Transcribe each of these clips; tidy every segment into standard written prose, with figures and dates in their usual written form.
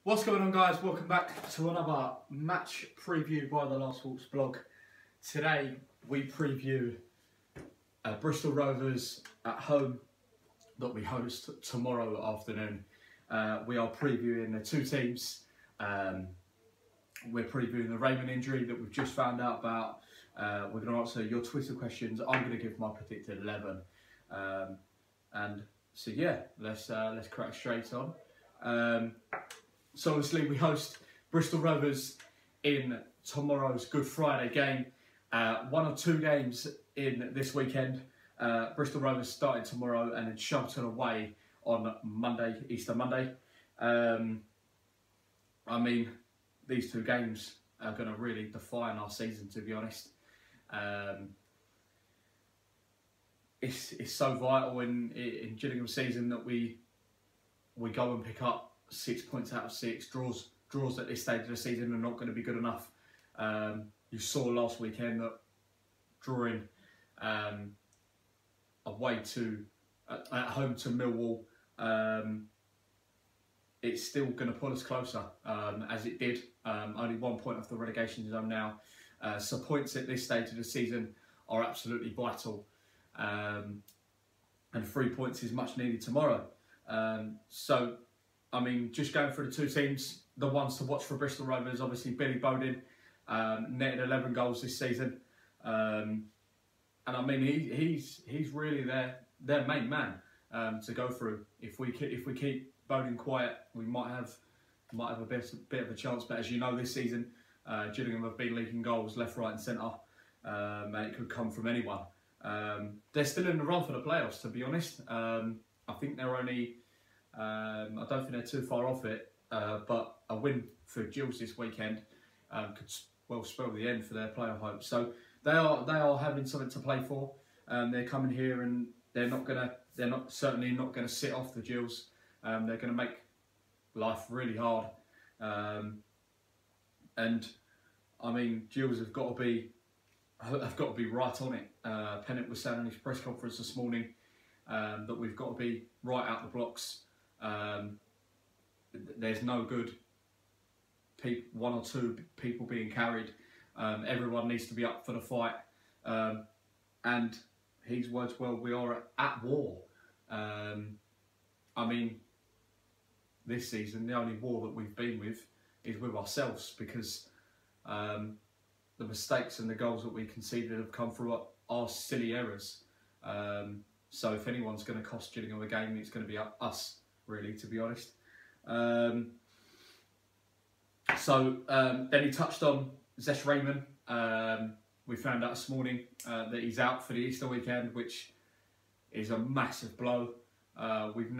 What's going on, guys? Welcome back to another match preview by the Last Walks blog. Today we preview Bristol Rovers at home that we host tomorrow afternoon. We are previewing the two teams. We're previewing the Raymond injury that we've just found out about. We're going to answer your Twitter questions. I'm going to give my predicted 11. And so yeah, let's crack straight on. So obviously we host Bristol Rovers in tomorrow's Good Friday game. One or two games in this weekend. Bristol Rovers starting tomorrow and then Shelton away on Monday, Easter Monday. I mean, these two games are going to really define our season, to be honest. It's so vital in Gillingham's season that we go and pick up 6 points out of 6. Draws at this stage of the season are not going to be good enough. You saw last weekend that drawing away at home to Millwall, it's still going to pull us closer, as it did. Only 1 point off the relegation zone now. So points at this stage of the season are absolutely vital. And 3 points is much needed tomorrow. So, I mean, just going through the two teams, the ones to watch for Bristol Rovers, obviously Billy Bowden, netted 11 goals this season. And I mean, he's really their main man to go through. If we keep Bowden quiet, we might have a bit of a chance. But as you know, this season, Gillingham have been leaking goals left, right, and centre, and it could come from anyone. They're still in the run for the playoffs, to be honest. I think they're only. I don't think they're too far off it, but a win for Gills this weekend could well spell the end for their playoff hopes. So they are having something to play for. They're coming here and they're certainly not gonna sit off the Gills. They're gonna make life really hard. And I mean, Gills have got to be right on it. Pennant was saying in his press conference this morning that we've got to be right out the blocks. There's no good one or two people being carried. Everyone needs to be up for the fight. And his words, well, we are at war. I mean, this season, the only war that we've been with is with ourselves, because the mistakes and the goals that we conceded have come through our silly errors. So if anyone's going to cost Gillingham a game, it's going to be us, really, to be honest. Then he touched on Zesh Raymond. We found out this morning that he's out for the Easter weekend, which is a massive blow. We've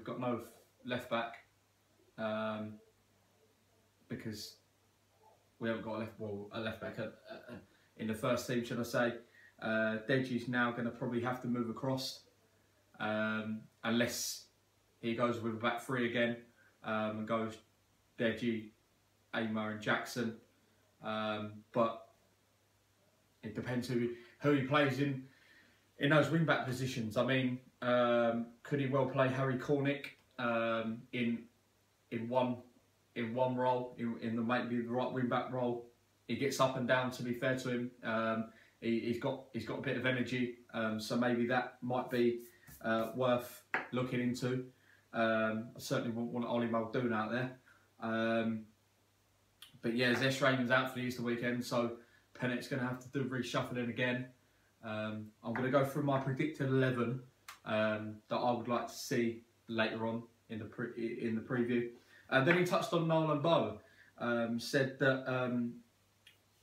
got no left back because we haven't got a left back in the first team, should I say. Deji's now going to probably have to move across, unless he goes with a back three again and goes Deji, Amar and Jackson. But it depends who he plays in those wing back positions. I mean, could he well play Harry Cornick in one role, in the maybe the right wing back role? He gets up and down, to be fair to him. He's got a bit of energy, so maybe that might be worth looking into. I certainly wouldn't want Ollie Muldoon out there. But yeah, Zesh Raymond's out for the Easter weekend, so Pennett's going to have to do reshuffling again. I'm going to go through my predicted 11 that I would like to see later on in the preview. Then he touched on Noel and Bow. Said that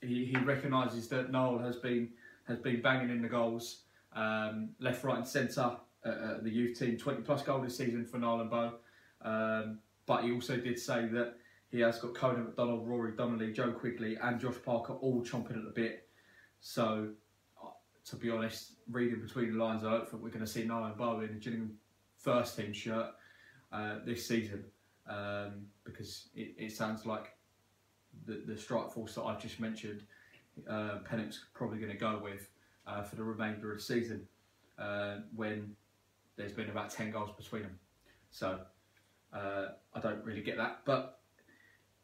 he recognises that Noel has been banging in the goals, left, right, and centre at the youth team. 20+ goal this season for Noel and Bow. But he also did say that he has got Conan McDonald, Rory Donnelly, Joe Quigley, and Josh Parker all chomping at the bit. So, to be honest, reading between the lines, I don't think we're going to see Noel and Bow in the Gillingham first team shirt this season, because it sounds like the strike force that I've just mentioned, Pennett's probably going to go with for the remainder of the season, when there's been about 10 goals between them. So I don't really get that, but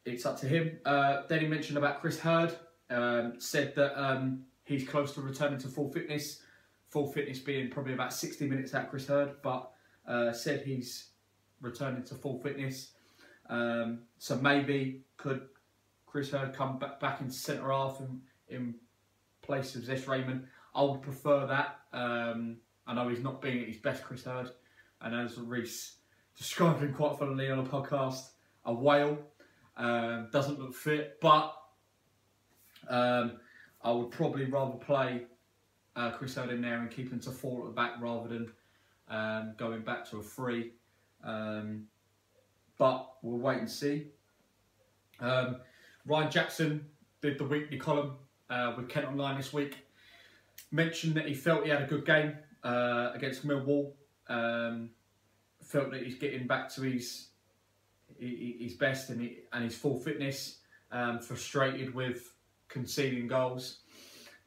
it's up to him. Then he mentioned about Chris Hurd, said that he's close to returning to full fitness. Full fitness being probably about 60 minutes out, Chris Hurd, but said he's returning to full fitness. So maybe could Chris Hurd come back into centre half in place of Zesh Raymond? I would prefer that. I know he's not being at his best, Chris Hurd, and as Reece described him quite funnily on a podcast, a whale. Doesn't look fit, but I would probably rather play Chris Hurd in there and keep him to 4 at the back rather than going back to a 3. But we'll wait and see. Ryan Jackson did the weekly column with Kent Online this week. Mentioned that he felt he had a good game against Millwall. Felt that he's getting back to his best and his full fitness. Frustrated with conceding goals.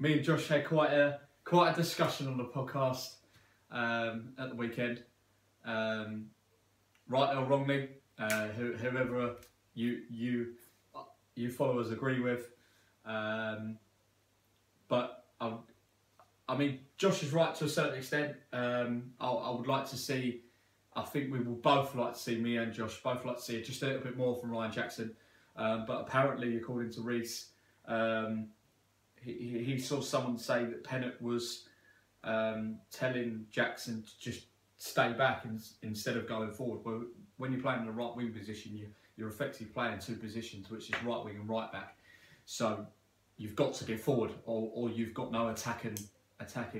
Me and Josh had quite a discussion on the podcast at the weekend. Right or wrongly, whoever you followers agree with, but I mean, Josh is right to a certain extent. I would like to see. I think we will both like to see, me and Josh both like to see just a little bit more from Ryan Jackson. But apparently, according to Reece, he saw someone say that Pennant was telling Jackson to just stay back instead of going forward. Well, when you're playing in the right wing position, you're effectively playing 2 positions, which is right wing and right back. So you've got to get forward, or you've got no attacking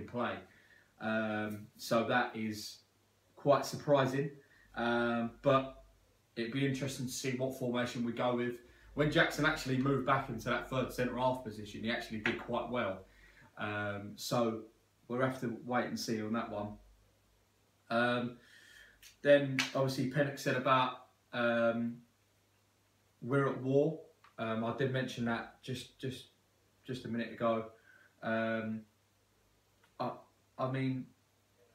play. So that is quite surprising, but it'd be interesting to see what formation we go with. When Jackson actually moved back into that 3rd centre half position, he actually did quite well. So we'll have to wait and see on that one. Then obviously Pennock said about we're at war. I did mention that just a minute ago. I mean,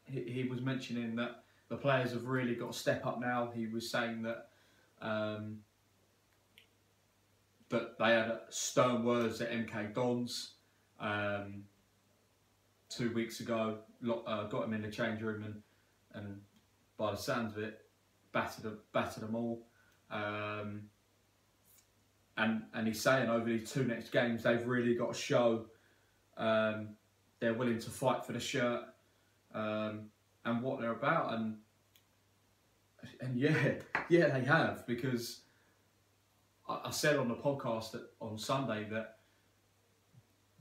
he was mentioning that the players have really got to step up now. He was saying that that they had stern words at MK Dons 2 weeks ago. Got him in the change room and by the sounds of it, battered them all. And he's saying over these 2 next games, they've really got to show they're willing to fight for the shirt and what they're about. And yeah, they have, because I said on the podcast on Sunday that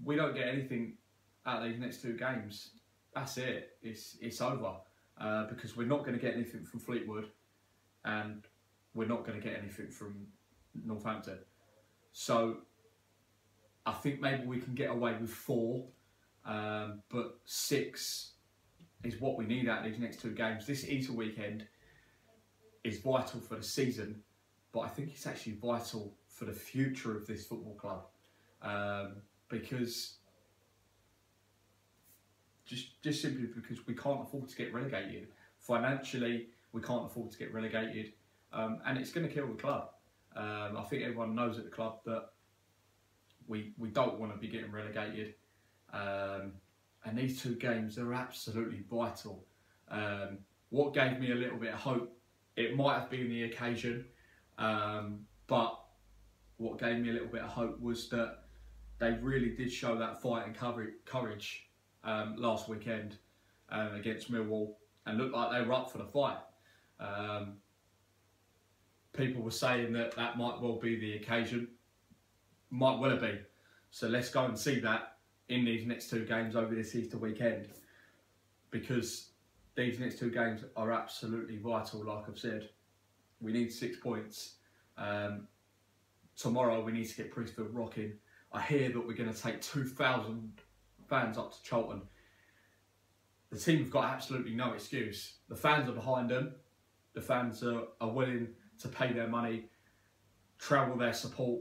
we don't get anything out of these next 2 games. That's it. It's over. Because we're not going to get anything from Fleetwood, and we're not going to get anything from Northampton. So I think maybe we can get away with 4, but 6 is what we need out of these next 2 games. This Easter weekend is vital for the season, but I think it's actually vital for the future of this football club, because just simply because we can't afford to get relegated. Financially, we can't afford to get relegated, and it's going to kill the club. I think everyone knows at the club that we don't want to be getting relegated, and these 2 games are absolutely vital. What gave me a little bit of hope, it might have been the occasion, but what gave me a little bit of hope was that they really did show that fight and courage last weekend against Millwall, and looked like they were up for the fight. People were saying that might well be the occasion. Might well have been. So let's go and see that in these next 2 games over this Easter weekend, because these next 2 games are absolutely vital. Like I've said, we need 6 points. Tomorrow we need to get Priestfield rocking. I hear that we're going to take 2,000 fans up to Charlton. The team have got absolutely no excuse. The fans are behind them. The fans are willing to pay their money, travel their support,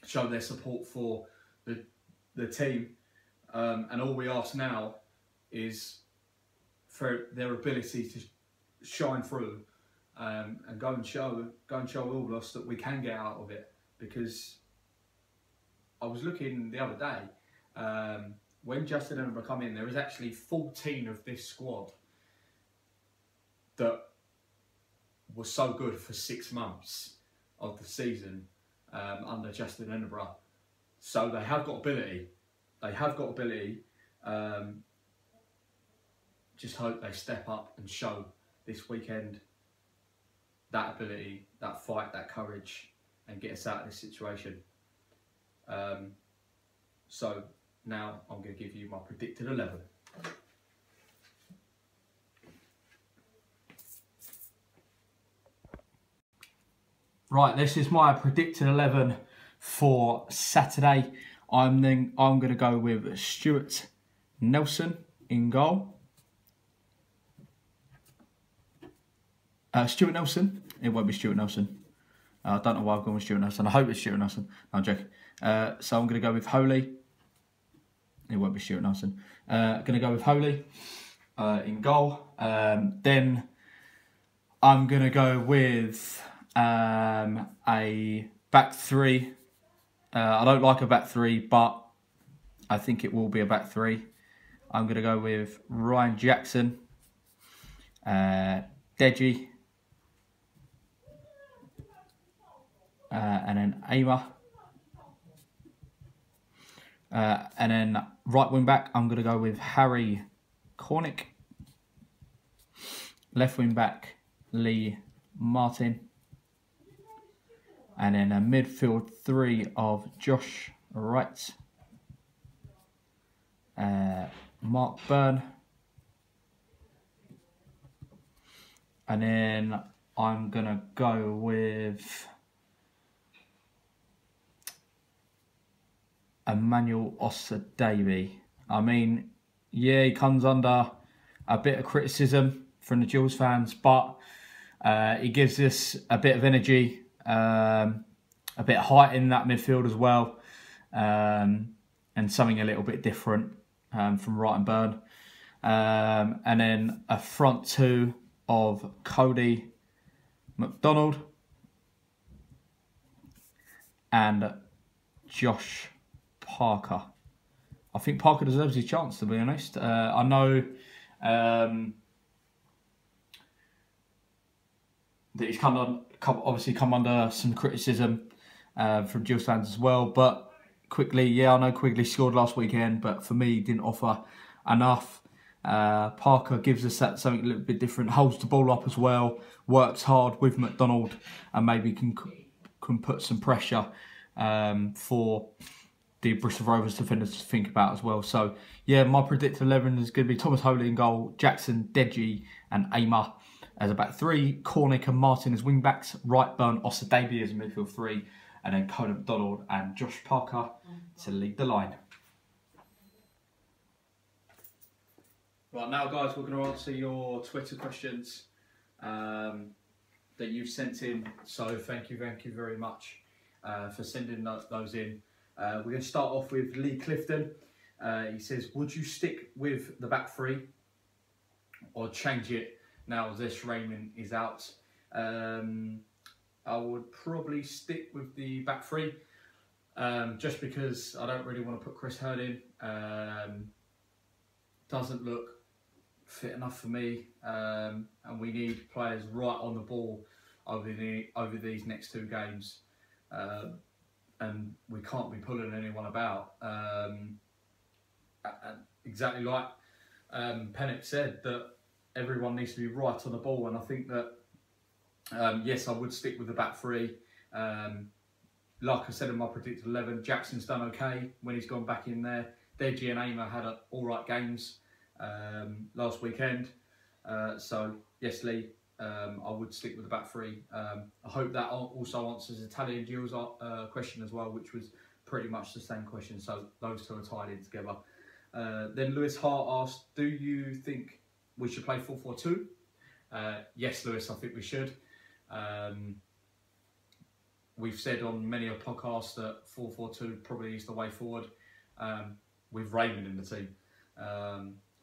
show their support for the team. And all we ask now is for their ability to shine through and go and show all of us that we can get out of it. Because I was looking the other day, when Justin Edinburgh come in, there is actually 14 of this squad that was so good for 6 months of the season under Justin Edinburgh. So they have got ability. They have got ability. Just hope they step up and show this weekend that ability, that fight, that courage, and get us out of this situation. So now I'm going to give you my predicted 11. Right, this is my predicted 11 for Saturday. I'm going to go with Stuart Nelson in goal. Stuart Nelson. It won't be Stuart Nelson. I don't know why I've gone with Stuart Nelson. I hope it's Stuart Nelson. No, I'm joking. So I'm going to go with Holy. It won't be Stuart Nelson. Going to go with Holy in goal. Then I'm going to go with a back three. I don't like a back three, but I think it will be a back three. I'm going to go with Ryan Jackson, Deji, and then Aimer. And then right wing back, I'm going to go with Harry Cornick. Left wing back, Lee Martin. And then a midfield three of Josh Wright, Mark Byrne. And then I'm going to go with Emmanuel Osadebe. I mean, yeah, he comes under a bit of criticism from the Jules fans, but he gives us a bit of energy, a bit of height in that midfield as well, and something a little bit different from Wright and Byrne. And then a front two of Cody McDonald and Josh Parker. I think Parker deserves his chance, to be honest. I know that he's obviously come under some criticism from Gills fans as well. But Quigley, yeah, I know Quigley scored last weekend, but for me, he didn't offer enough. Parker gives us that something a little bit different, holds the ball up as well, works hard with McDonald, and maybe can put some pressure for the Bristol Rovers defenders to think about as well. So, yeah, my predicted 11 is going to be Thomas Holy in goal, Jackson, Deji and Aimer as a back three, Cornick and Martin as wing backs, Wright, Byrne, Osadebe as a midfield three, and then Conan McDonald and Josh Parker to lead the line. Right, now guys, we're going to answer your Twitter questions that you've sent in. So thank you very much for sending those in. We're going to start off with Lee Clifton. He says, would you stick with the back three or change it now Zesh Raymond is out? I would probably stick with the back three, just because I don't really want to put Chris Hurd in. Doesn't look fit enough for me, and we need players right on the ball over these next two games, and we can't be pulling anyone about. Exactly like Pennick said, that everyone needs to be right on the ball, and I think that yes, I would stick with the back three. Like I said in my predicted 11, Jackson's done okay when he's gone back in there. Deji and Aimer had all right games last weekend. So yes, Lee, I would stick with the back three. I hope that also answers Italian Gilles' question as well, which was pretty much the same question. So those two are tied in together. Then Lewis Hart asked, do you think we should play 4-4-2? Yes, Lewis, I think we should. We've said on many a podcast that 4-4-2 probably is the way forward, with Raymond in the team.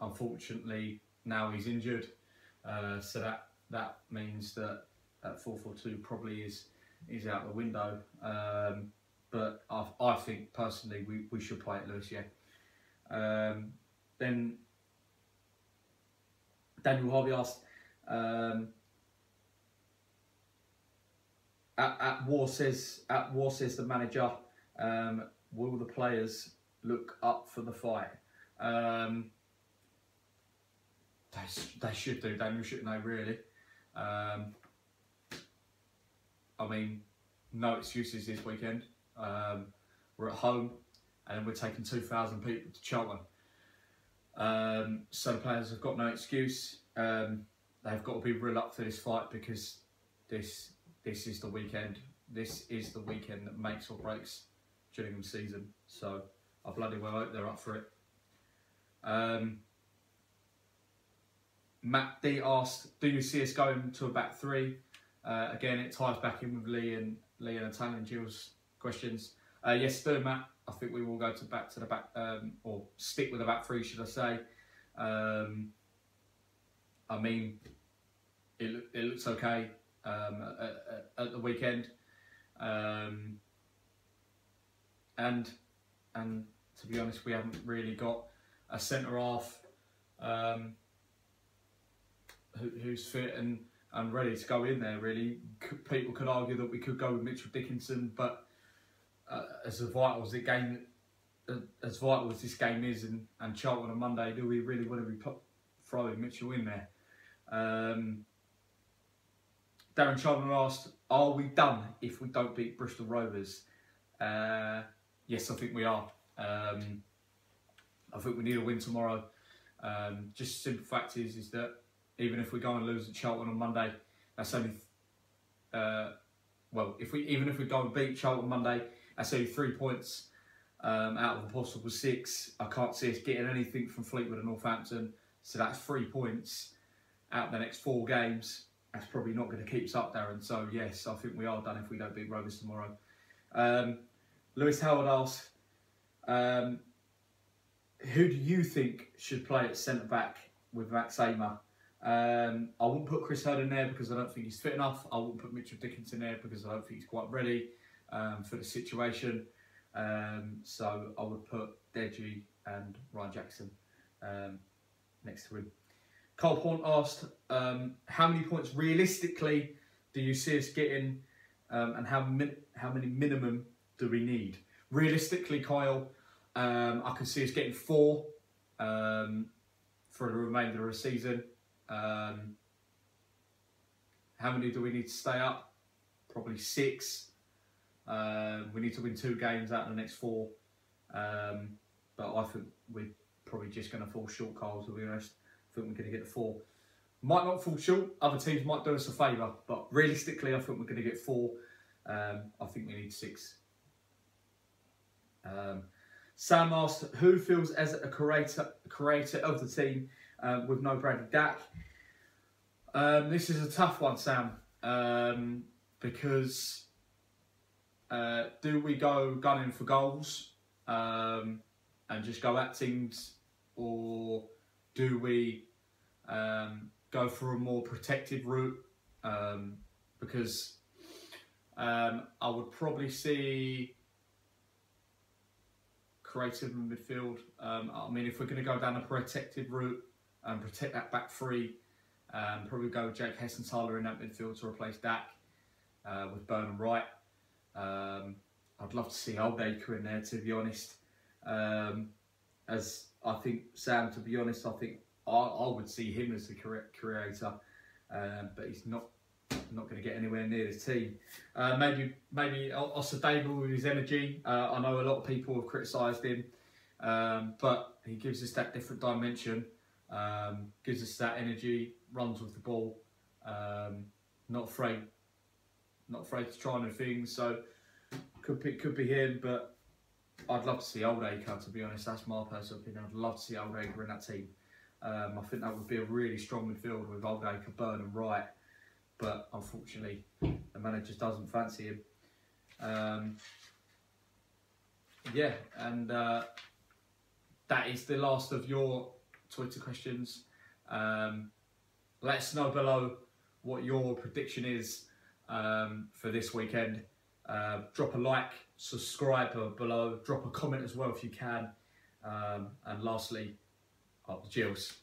Unfortunately, now he's injured, so that means that at 4-4-2 probably is out the window. But I think personally we should play it loose, yeah. Then Daniel Harvey asked, at War says the manager, will the players look up for the fight? They should do, Daniel, shouldn't they, really? I mean, no excuses this weekend. We're at home and we're taking 2,000 people to Cheltenham. So the players have got no excuse. They've got to be real up for this fight, because this is the weekend. This is the weekend that makes or breaks Gillingham season. So I bloody well hope they're up for it. Matt D asked, do you see us going to a back three? Again, it ties back in with Lee and Natalia and Jill's questions. Yes, do, Matt. I think we will go back to the back, or stick with the back three, should I say. I mean, it looks okay at the weekend, and to be honest, we haven't really got a centre half who's fit and ready to go in there. Really, people could argue that we could go with Mitchell Dickinson, but as vital as this game is, and Charlton on Monday, do we really want to be throwing Mitchell in there? Darren Charlton asked, are we done if we don't beat Bristol Rovers? Yes, I think we are. I think we need a win tomorrow. Just simple fact is that even if we go and lose at Charlton on Monday, that's only even if we go and beat Charlton Monday, that's only 3 points out of a possible 6. I can't see us getting anything from Fleetwood and Northampton, so that's 3 points out of the next 4 games. That's probably not going to keep us up, Darren. So yes, I think we are done if we don't beat Rovers tomorrow. Lewis Howard asked, who do you think should play at centre back with Max Amer? I wouldn't put Chris Hurd in there because I don't think he's fit enough. I wouldn't put Mitchell Dickinson there because I don't think he's quite ready for the situation. So I would put Deji and Ryan Jackson next to him. Carl Pont asked, how many points realistically do you see us getting, and how many minimum do we need? Realistically, Kyle, I can see us getting 4 for the remainder of the season. How many do we need to stay up? Probably 6. We need to win 2 games out of the next 4. But I think we're probably just going to fall short, Carl, to be honest. I think we're going to get 4. Might not fall short. Other teams might do us a favour. But realistically, I think we're going to get 4. I think we need 6. Sam asked, who feels as a creator of the team with no Bradley Dack? This is a tough one, Sam, because do we go gunning for goals and just go at teams, or do we go for a more protected route? Because I would probably see creative in midfield. I mean, if we're going to go down a protected route and protect that back three, probably go with Jake Hessenthaler in that midfield to replace Dak with Burnham Wright. I'd love to see Oldacre in there, to be honest. As I think Sam, to be honest, I think I would see him as the creator, but he's not going to get anywhere near this team. Maybe Osadable with his energy. I know a lot of people have criticised him, but he gives us that different dimension. Gives us that energy, runs with the ball, not afraid to try new things. So could be him, but I'd love to see Oldacre, to be honest. That's my personal opinion. I'd love to see Oldacre in that team. I think that would be a really strong midfield with Oldacre, Burnham, Wright. But unfortunately, the manager just doesn't fancy him. Yeah, and that is the last of your Twitter questions. Let us know below what your prediction is for this weekend. Drop a like, subscribe below, drop a comment as well if you can. And lastly, up the Gills.